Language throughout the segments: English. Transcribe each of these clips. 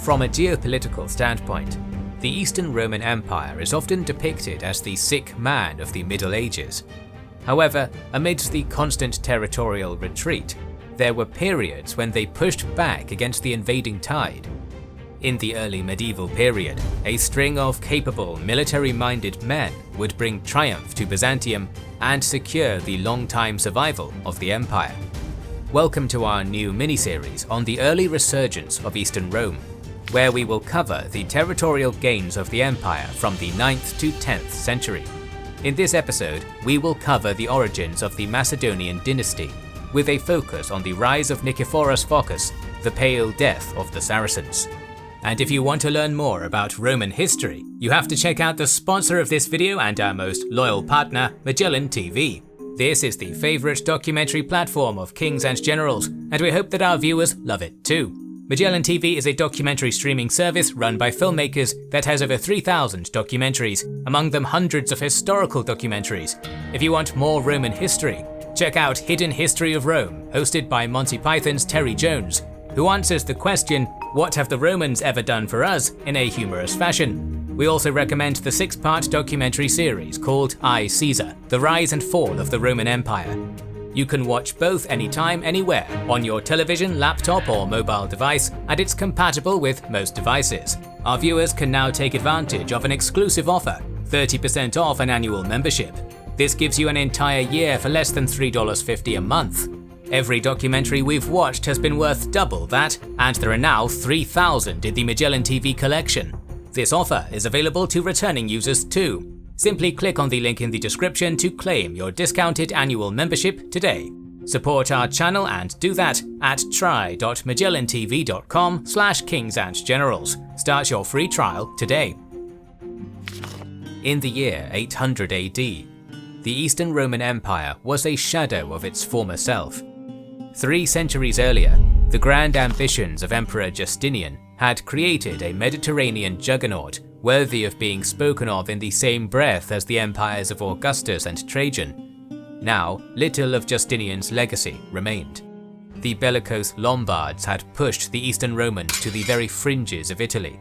From a geopolitical standpoint, the Eastern Roman Empire is often depicted as the sick man of the Middle Ages. However, amidst the constant territorial retreat, there were periods when they pushed back against the invading tide. In the early medieval period, a string of capable, military-minded men would bring triumph to Byzantium and secure the long-time survival of the empire. Welcome to our new mini-series on the early resurgence of Eastern Rome, where we will cover the territorial gains of the empire from the 9th to 10th century. In this episode, we will cover the origins of the Macedonian dynasty, with a focus on the rise of Nikephoros Phokas, the pale death of the Saracens. And if you want to learn more about Roman history, you have to check out the sponsor of this video and our most loyal partner, Magellan TV. This is the favourite documentary platform of kings and generals, and we hope that our viewers love it too. Magellan TV is a documentary streaming service run by filmmakers that has over 3,000 documentaries, among them hundreds of historical documentaries. If you want more Roman history, check out Hidden History of Rome, hosted by Monty Python's Terry Jones, who answers the question, "What have the Romans ever done for us?" in a humorous fashion. We also recommend the 6-part documentary series called I, Caesar: The Rise and Fall of the Roman Empire. You can watch both anytime, anywhere, on your television, laptop or mobile device, and it's compatible with most devices. Our viewers can now take advantage of an exclusive offer, 30% off an annual membership. This gives you an entire year for less than $3.50 a month. Every documentary we've watched has been worth double that, and there are now 3,000 in the Magellan TV collection. This offer is available to returning users too. Simply click on the link in the description to claim your discounted annual membership today. Support our channel and do that at try.magellantv.com/kingsandgenerals. Start your free trial today. In the year 800 AD, the Eastern Roman Empire was a shadow of its former self. 3 centuries earlier, the grand ambitions of Emperor Justinian had created a Mediterranean juggernaut worthy of being spoken of in the same breath as the empires of Augustus and Trajan. Now, little of Justinian's legacy remained. The bellicose Lombards had pushed the Eastern Romans to the very fringes of Italy.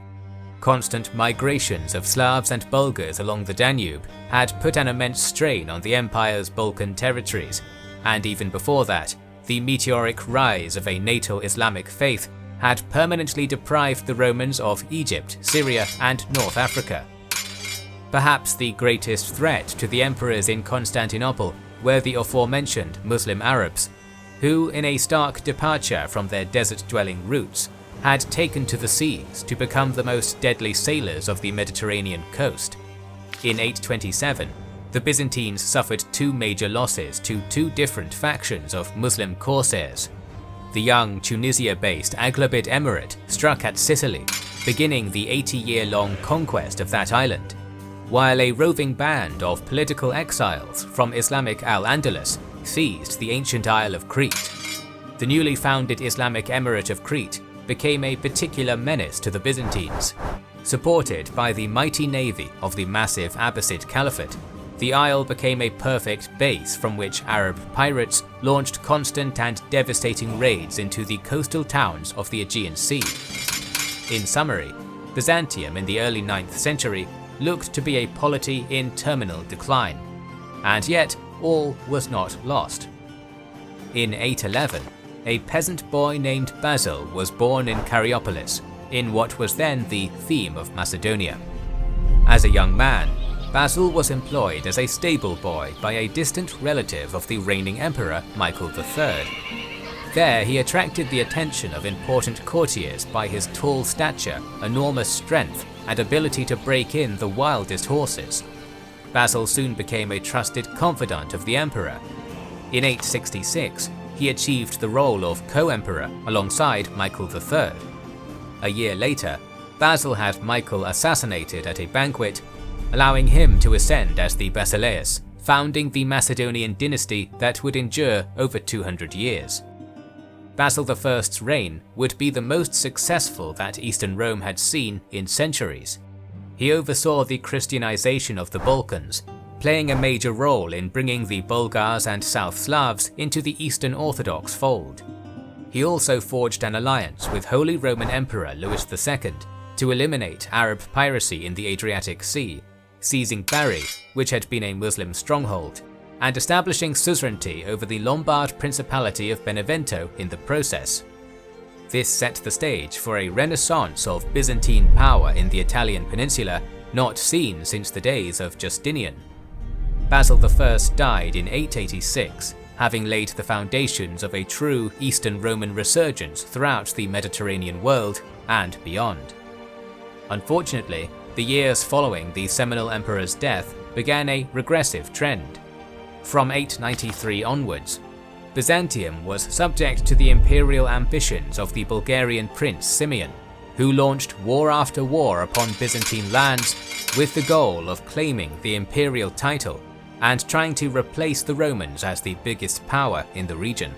Constant migrations of Slavs and Bulgars along the Danube had put an immense strain on the empire's Balkan territories, and even before that, the meteoric rise of a natal Islamic faith had permanently deprived the Romans of Egypt, Syria, and North Africa. Perhaps the greatest threat to the emperors in Constantinople were the aforementioned Muslim Arabs, who, in a stark departure from their desert-dwelling roots, had taken to the seas to become the most deadly sailors of the Mediterranean coast. In 827, the Byzantines suffered 2 major losses to 2 different factions of Muslim corsairs. The young Tunisia-based Aghlabid Emirate struck at Sicily, beginning the 80-year-long conquest of that island, while a roving band of political exiles from Islamic Al-Andalus seized the ancient Isle of Crete. The newly founded Islamic Emirate of Crete became a particular menace to the Byzantines. Supported by the mighty navy of the massive Abbasid Caliphate, the isle became a perfect base from which Arab pirates launched constant and devastating raids into the coastal towns of the Aegean Sea. In summary, Byzantium in the early 9th century looked to be a polity in terminal decline. And yet, all was not lost. In 811, a peasant boy named Basil was born in Caryoppolis, in what was then the theme of Macedonia. As a young man, Basil was employed as a stable boy by a distant relative of the reigning emperor Michael III. There he attracted the attention of important courtiers by his tall stature, enormous strength, and ability to break in the wildest horses. Basil soon became a trusted confidant of the emperor. In 866, he achieved the role of co-emperor alongside Michael III. A year later, Basil had Michael assassinated at a banquet, allowing him to ascend as the Basileus, founding the Macedonian dynasty that would endure over 200 years. Basil I's reign would be the most successful that Eastern Rome had seen in centuries. He oversaw the Christianization of the Balkans, playing a major role in bringing the Bulgars and South Slavs into the Eastern Orthodox fold. He also forged an alliance with Holy Roman Emperor Louis II to eliminate Arab piracy in the Adriatic Sea, seizing Bari, which had been a Muslim stronghold, and establishing suzerainty over the Lombard Principality of Benevento in the process. This set the stage for a renaissance of Byzantine power in the Italian peninsula not seen since the days of Justinian. Basil the First died in 886, having laid the foundations of a true Eastern Roman resurgence throughout the Mediterranean world and beyond. Unfortunately, the years following the seminal emperor's death began a regressive trend. From 893 onwards, Byzantium was subject to the imperial ambitions of the Bulgarian prince Simeon, who launched war after war upon Byzantine lands with the goal of claiming the imperial title and trying to replace the Romans as the biggest power in the region.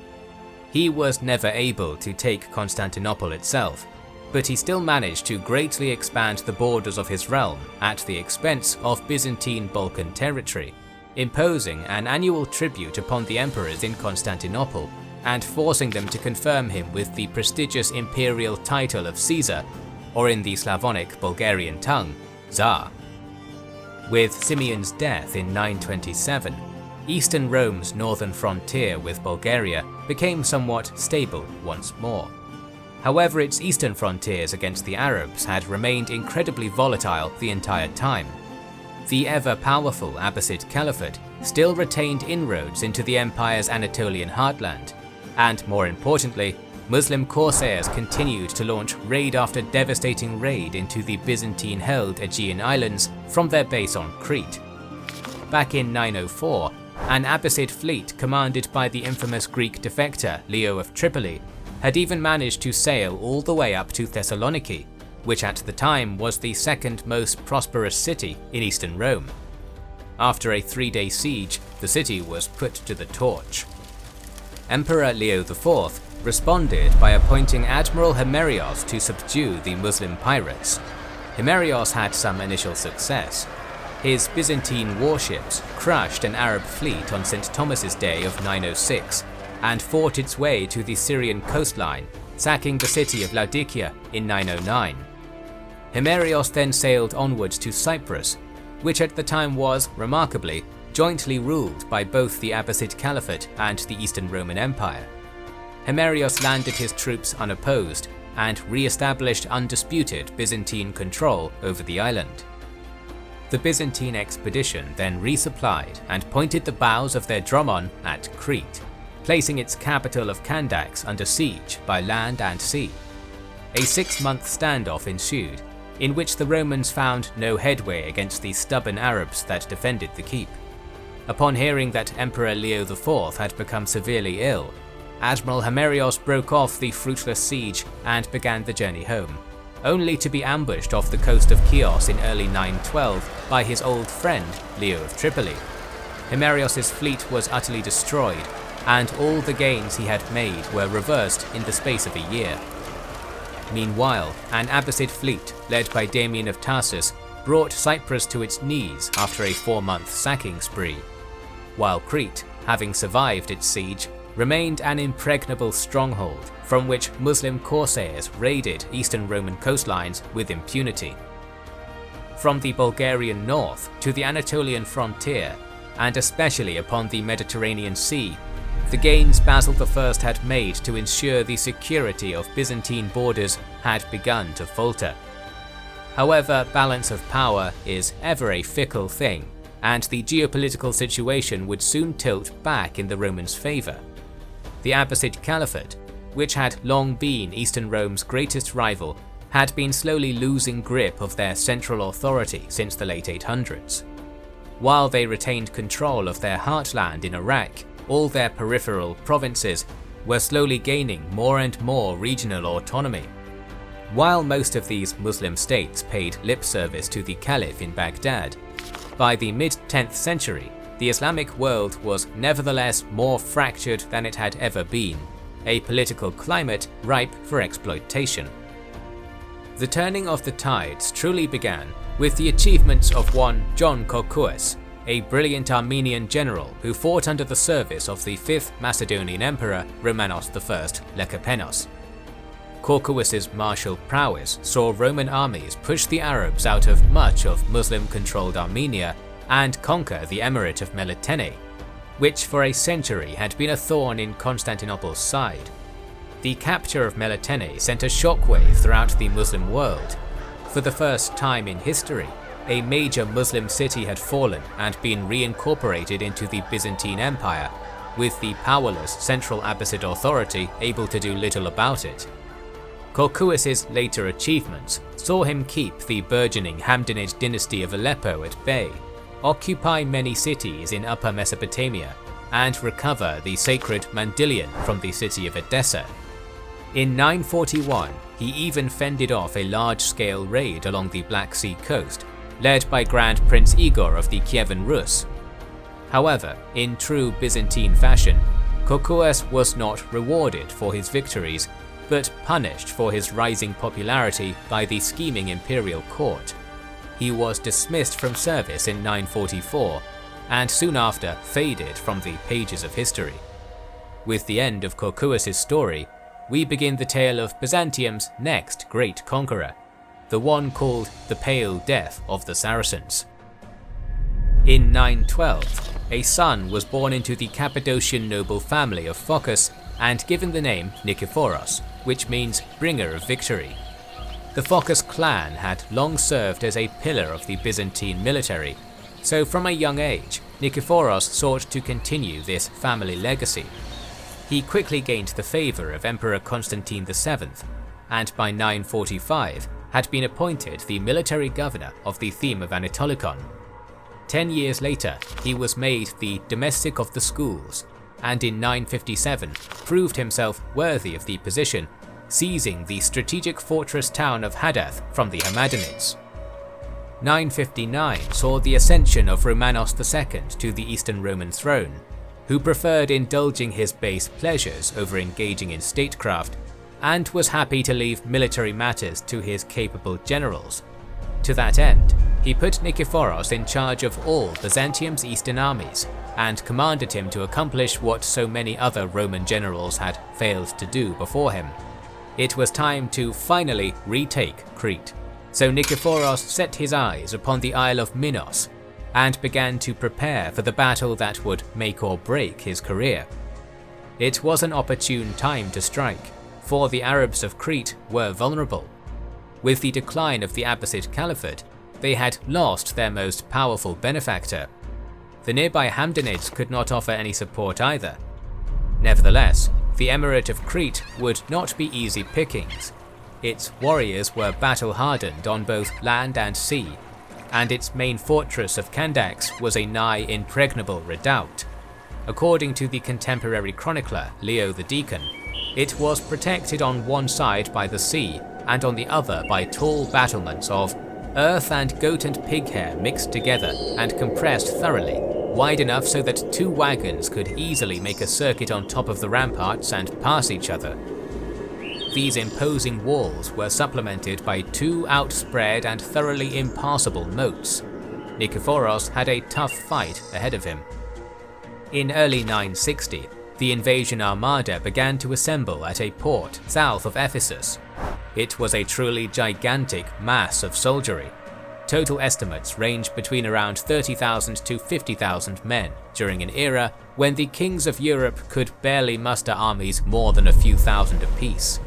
He was never able to take Constantinople itself, but he still managed to greatly expand the borders of his realm at the expense of Byzantine Balkan territory, imposing an annual tribute upon the emperors in Constantinople and forcing them to confirm him with the prestigious imperial title of Caesar, or in the Slavonic Bulgarian tongue, Tsar. With Simeon's death in 927, Eastern Rome's northern frontier with Bulgaria became somewhat stable once more. However, its eastern frontiers against the Arabs had remained incredibly volatile the entire time. The ever-powerful Abbasid Caliphate still retained inroads into the empire's Anatolian heartland, and more importantly, Muslim corsairs continued to launch raid after devastating raid into the Byzantine-held Aegean Islands from their base on Crete. Back in 904, an Abbasid fleet commanded by the infamous Greek defector Leo of Tripoli had even managed to sail all the way up to Thessaloniki, which at the time was the second most prosperous city in Eastern Rome. After a 3-day siege, the city was put to the torch. Emperor Leo IV responded by appointing Admiral Himerios to subdue the Muslim pirates. Himerios had some initial success. His Byzantine warships crushed an Arab fleet on St. Thomas's Day of 906 and fought its way to the Syrian coastline, sacking the city of Laodicea in 909. Himerios then sailed onwards to Cyprus, which at the time was, remarkably, jointly ruled by both the Abbasid Caliphate and the Eastern Roman Empire. Himerios landed his troops unopposed and re-established undisputed Byzantine control over the island. The Byzantine expedition then resupplied and pointed the bows of their dromon at Crete, placing its capital of Chandax under siege by land and sea. A 6-month standoff ensued, in which the Romans found no headway against the stubborn Arabs that defended the keep. Upon hearing that Emperor Leo IV had become severely ill, Admiral Himerios broke off the fruitless siege and began the journey home, only to be ambushed off the coast of Chios in early 912 by his old friend Leo of Tripoli. Himerios' fleet was utterly destroyed, and all the gains he had made were reversed in the space of a year. Meanwhile, an Abbasid fleet led by Damian of Tarsus brought Cyprus to its knees after a 4-month sacking spree, while Crete, having survived its siege, remained an impregnable stronghold from which Muslim corsairs raided Eastern Roman coastlines with impunity. From the Bulgarian north to the Anatolian frontier, and especially upon the Mediterranean Sea, the gains Basil I had made to ensure the security of Byzantine borders had begun to falter. However, balance of power is ever a fickle thing, and the geopolitical situation would soon tilt back in the Romans' favour. The Abbasid Caliphate, which had long been Eastern Rome's greatest rival, had been slowly losing grip of their central authority since the late 800s. While they retained control of their heartland in Iraq, all their peripheral provinces were slowly gaining more and more regional autonomy. While most of these Muslim states paid lip service to the Caliph in Baghdad, by the mid-10th century, the Islamic world was nevertheless more fractured than it had ever been, a political climate ripe for exploitation. The turning of the tides truly began with the achievements of one John Kokuas, a brilliant Armenian general who fought under the service of the 5th Macedonian Emperor Romanos I Lekepenos. Corcous's martial prowess saw Roman armies push the Arabs out of much of Muslim-controlled Armenia and conquer the Emirate of Melitene, which for a century had been a thorn in Constantinople's side. The capture of Melitene sent a shockwave throughout the Muslim world. For the first time in history, a major Muslim city had fallen and been reincorporated into the Byzantine Empire, with the powerless Central Abbasid authority able to do little about it. Corcous's later achievements saw him keep the burgeoning Hamdanid dynasty of Aleppo at bay, occupy many cities in Upper Mesopotamia, and recover the sacred Mandylion from the city of Edessa. In 941, he even fended off a large-scale raid along the Black Sea coast, led by Grand Prince Igor of the Kievan Rus. However, in true Byzantine fashion, Corcous was not rewarded for his victories, but punished for his rising popularity by the scheming imperial court. He was dismissed from service in 944, and soon after faded from the pages of history. With the end of Corcous's story, we begin the tale of Byzantium's next great conqueror, the one called the Pale Death of the Saracens. In 912, a son was born into the Cappadocian noble family of Phokas and given the name Nikephoros, which means bringer of victory. The Phokas clan had long served as a pillar of the Byzantine military, so from a young age, Nikephoros sought to continue this family legacy. He quickly gained the favour of Emperor Constantine VII, and by 945 had been appointed the military governor of the Theme of Anatolikon. 10 years later, he was made the domestic of the schools, and in 957 proved himself worthy of the position, seizing the strategic fortress town of Hadath from the Hamadanids. 959 saw the ascension of Romanos II to the Eastern Roman throne, who preferred indulging his base pleasures over engaging in statecraft, and was happy to leave military matters to his capable generals. To that end, he put Nikephoros in charge of all Byzantium's eastern armies, and commanded him to accomplish what so many other Roman generals had failed to do before him. It was time to finally retake Crete, so Nikephoros set his eyes upon the Isle of Minos, and began to prepare for the battle that would make or break his career. It was an opportune time to strike, for the Arabs of Crete were vulnerable. With the decline of the Abbasid Caliphate, they had lost their most powerful benefactor. The nearby Hamdanids could not offer any support either. Nevertheless, the Emirate of Crete would not be easy pickings. Its warriors were battle-hardened on both land and sea, and its main fortress of Chandax was a nigh impregnable redoubt. According to the contemporary chronicler Leo the Deacon, it was protected on one side by the sea and on the other by tall battlements of earth and goat and pig hair mixed together and compressed thoroughly, wide enough so that 2 wagons could easily make a circuit on top of the ramparts and pass each other. These imposing walls were supplemented by 2 outspread and thoroughly impassable moats. Nikephoros had a tough fight ahead of him. In early 960, the invasion armada began to assemble at a port south of Ephesus. It was a truly gigantic mass of soldiery. Total estimates range between around 30,000 to 50,000 men during an era when the kings of Europe could barely muster armies more than a few thousand apiece.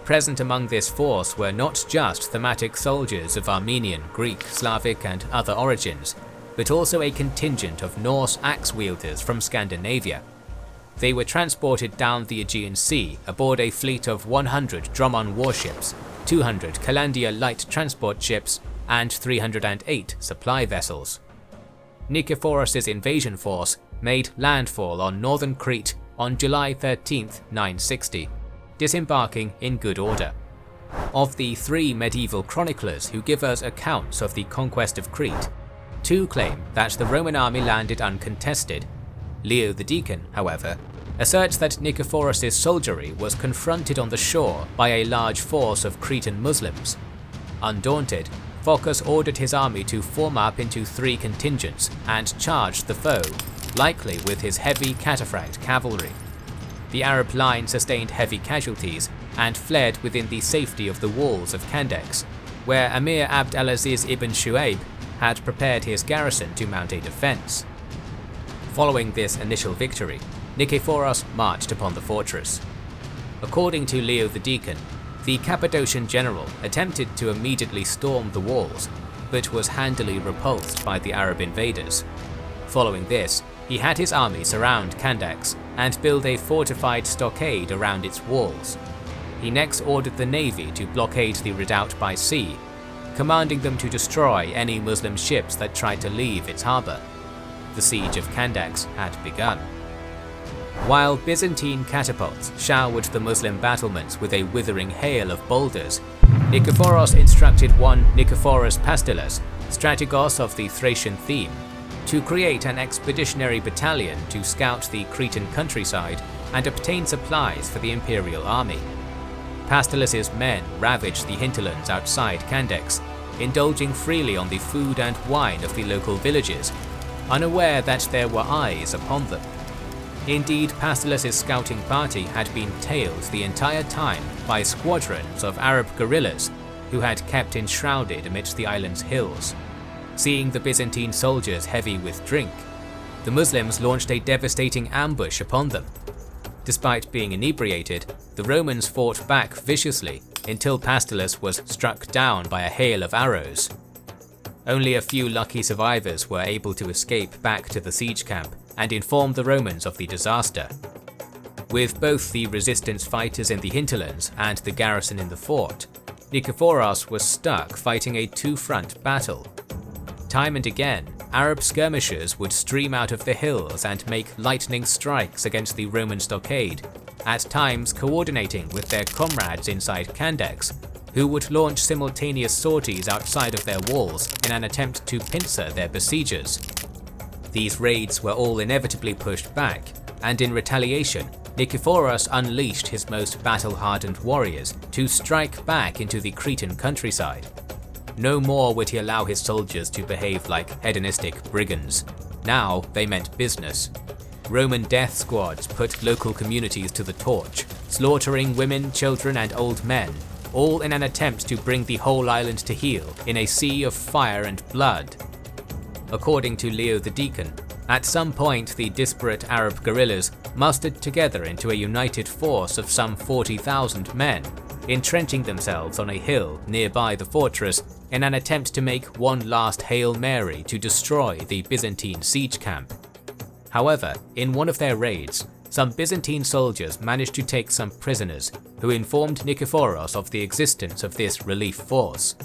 Present among this force were not just thematic soldiers of Armenian, Greek, Slavic and other origins, but also a contingent of Norse axe-wielders from Scandinavia. They were transported down the Aegean Sea aboard a fleet of 100 Dromon warships, 200 Calandia light transport ships, and 308 supply vessels. Nikephoros' invasion force made landfall on northern Crete on July 13, 960, disembarking in good order. Of the 3 medieval chroniclers who give us accounts of the conquest of Crete, 2 claim that the Roman army landed uncontested. Leo the Deacon, however, asserts that Nikephoros' soldiery was confronted on the shore by a large force of Cretan Muslims. Undaunted, Phokas ordered his army to form up into 3 contingents and charge the foe, likely with his heavy cataphract cavalry. The Arab line sustained heavy casualties and fled within the safety of the walls of Chandax, where Emir Abd al-Aziz ibn Shu'ayb had prepared his garrison to mount a defense. Following this initial victory, Nikephoros marched upon the fortress. According to Leo the Deacon, the Cappadocian general attempted to immediately storm the walls, but was handily repulsed by the Arab invaders. Following this, he had his army surround Chandax and build a fortified stockade around its walls. He next ordered the navy to blockade the redoubt by sea, commanding them to destroy any Muslim ships that tried to leave its harbour. The siege of Chandax had begun. While Byzantine catapults showered the Muslim battlements with a withering hail of boulders, Nikephoros instructed one Nikephoros Pastilas, strategos of the Thracian theme, to create an expeditionary battalion to scout the Cretan countryside and obtain supplies for the imperial army. Pastilus's men ravaged the hinterlands outside Chandax, indulging freely on the food and wine of the local villages, unaware that there were eyes upon them. Indeed, Pastilus's scouting party had been tailed the entire time by squadrons of Arab guerrillas who had kept enshrouded amidst the island's hills. Seeing the Byzantine soldiers heavy with drink, the Muslims launched a devastating ambush upon them. Despite being inebriated, the Romans fought back viciously until Pastilus was struck down by a hail of arrows. Only a few lucky survivors were able to escape back to the siege camp and inform the Romans of the disaster. With both the resistance fighters in the hinterlands and the garrison in the fort, Nikephoros was stuck fighting a two-front battle. Time and again, Arab skirmishers would stream out of the hills and make lightning strikes against the Roman stockade, at times coordinating with their comrades inside Chandax, who would launch simultaneous sorties outside of their walls in an attempt to pincer their besiegers. These raids were all inevitably pushed back, and in retaliation, Nikephoros unleashed his most battle-hardened warriors to strike back into the Cretan countryside. No more would he allow his soldiers to behave like hedonistic brigands. Now they meant business. Roman death squads put local communities to the torch, slaughtering women, children, and old men, all in an attempt to bring the whole island to heel in a sea of fire and blood. According to Leo the Deacon, at some point the disparate Arab guerrillas mustered together into a united force of some 40,000 men, entrenching themselves on a hill nearby the fortress in an attempt to make one last Hail Mary to destroy the Byzantine siege camp. However, in one of their raids, some Byzantine soldiers managed to take some prisoners, who informed Nikephoros of the existence of this relief force.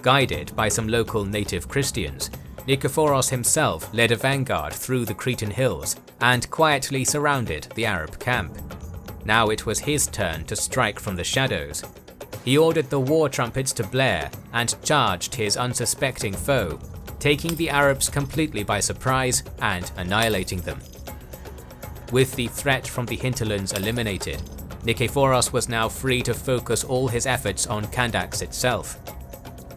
Guided by some local native Christians, Nikephoros himself led a vanguard through the Cretan hills and quietly surrounded the Arab camp. Now it was his turn to strike from the shadows. He ordered the war trumpets to blare and charged his unsuspecting foe, taking the Arabs completely by surprise and annihilating them. With the threat from the hinterlands eliminated, Nikephoros was now free to focus all his efforts on Chandax itself.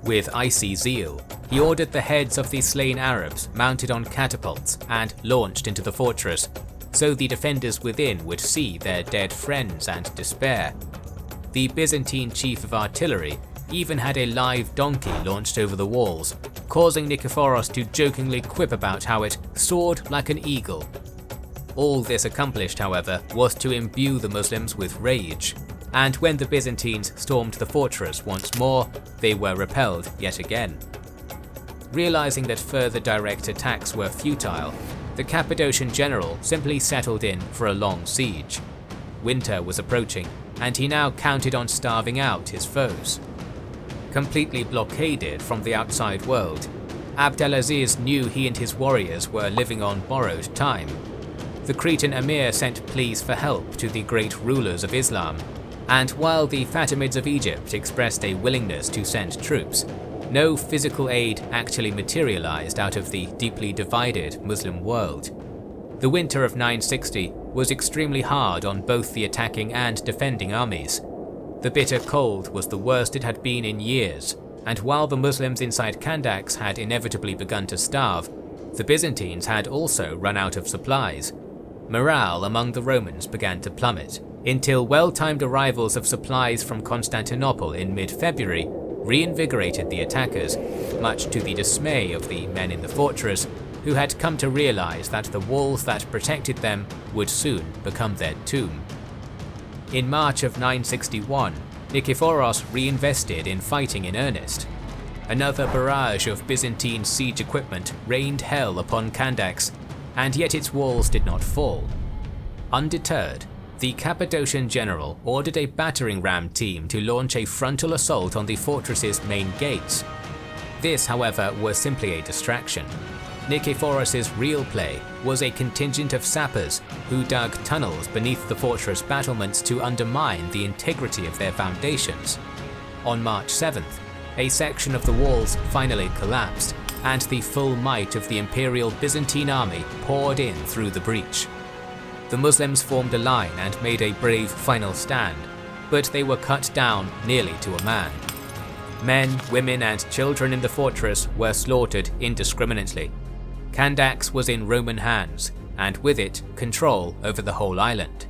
With icy zeal, he ordered the heads of the slain Arabs mounted on catapults and launched into the fortress, so the defenders within would see their dead friends and despair. The Byzantine chief of artillery even had a live donkey launched over the walls, causing Nikephoros to jokingly quip about how it soared like an eagle. All this accomplished, however, was to imbue the Muslims with rage, and when the Byzantines stormed the fortress once more, they were repelled yet again. Realizing that further direct attacks were futile, the Cappadocian general simply settled in for a long siege. Winter was approaching, and he now counted on starving out his foes. Completely blockaded from the outside world, Abd al-Aziz knew he and his warriors were living on borrowed time. The Cretan emir sent pleas for help to the great rulers of Islam, and while the Fatimids of Egypt expressed a willingness to send troops, no physical aid actually materialized out of the deeply divided Muslim world. The winter of 960 was extremely hard on both the attacking and defending armies. The bitter cold was the worst it had been in years, and while the Muslims inside Chandax had inevitably begun to starve, the Byzantines had also run out of supplies. Morale among the Romans began to plummet, until well-timed arrivals of supplies from Constantinople in mid-February reinvigorated the attackers, much to the dismay of the men in the fortress, who had come to realize that the walls that protected them would soon become their tomb. In March of 961, Nikephoros reinvested in fighting in earnest. Another barrage of Byzantine siege equipment rained hell upon Chandax, and yet its walls did not fall. Undeterred, the Cappadocian general ordered a battering ram team to launch a frontal assault on the fortress's main gates. This, however, was simply a distraction. Nikephoros' real play was a contingent of sappers who dug tunnels beneath the fortress battlements to undermine the integrity of their foundations. On March 7th, a section of the walls finally collapsed, and the full might of the Imperial Byzantine army poured in through the breach. The Muslims formed a line and made a brave final stand, but they were cut down nearly to a man. Men, women, and children in the fortress were slaughtered indiscriminately. Chandax was in Roman hands, and with it, control over the whole island.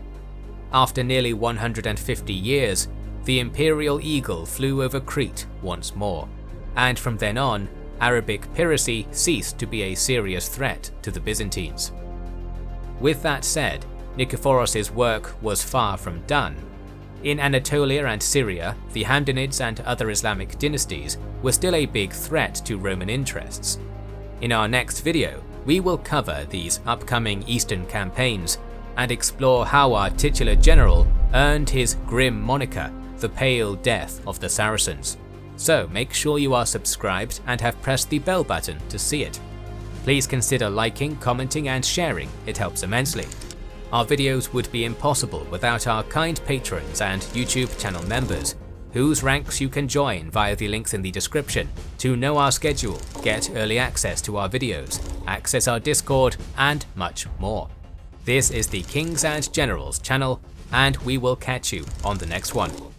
After nearly 150 years, the imperial eagle flew over Crete once more, and from then on, Arabic piracy ceased to be a serious threat to the Byzantines. With that said, Nikephoros' work was far from done. In Anatolia and Syria, the Hamdanids and other Islamic dynasties were still a big threat to Roman interests. In our next video, we will cover these upcoming eastern campaigns and explore how our titular general earned his grim moniker, the Pale Death of the Saracens. So make sure you are subscribed and have pressed the bell button to see it. Please consider liking, commenting and sharing, it helps immensely. Our videos would be impossible without our kind patrons and YouTube channel members, whose ranks you can join via the links in the description to know our schedule, get early access to our videos, access our Discord, and much more. This is the Kings and Generals channel, and we will catch you on the next one.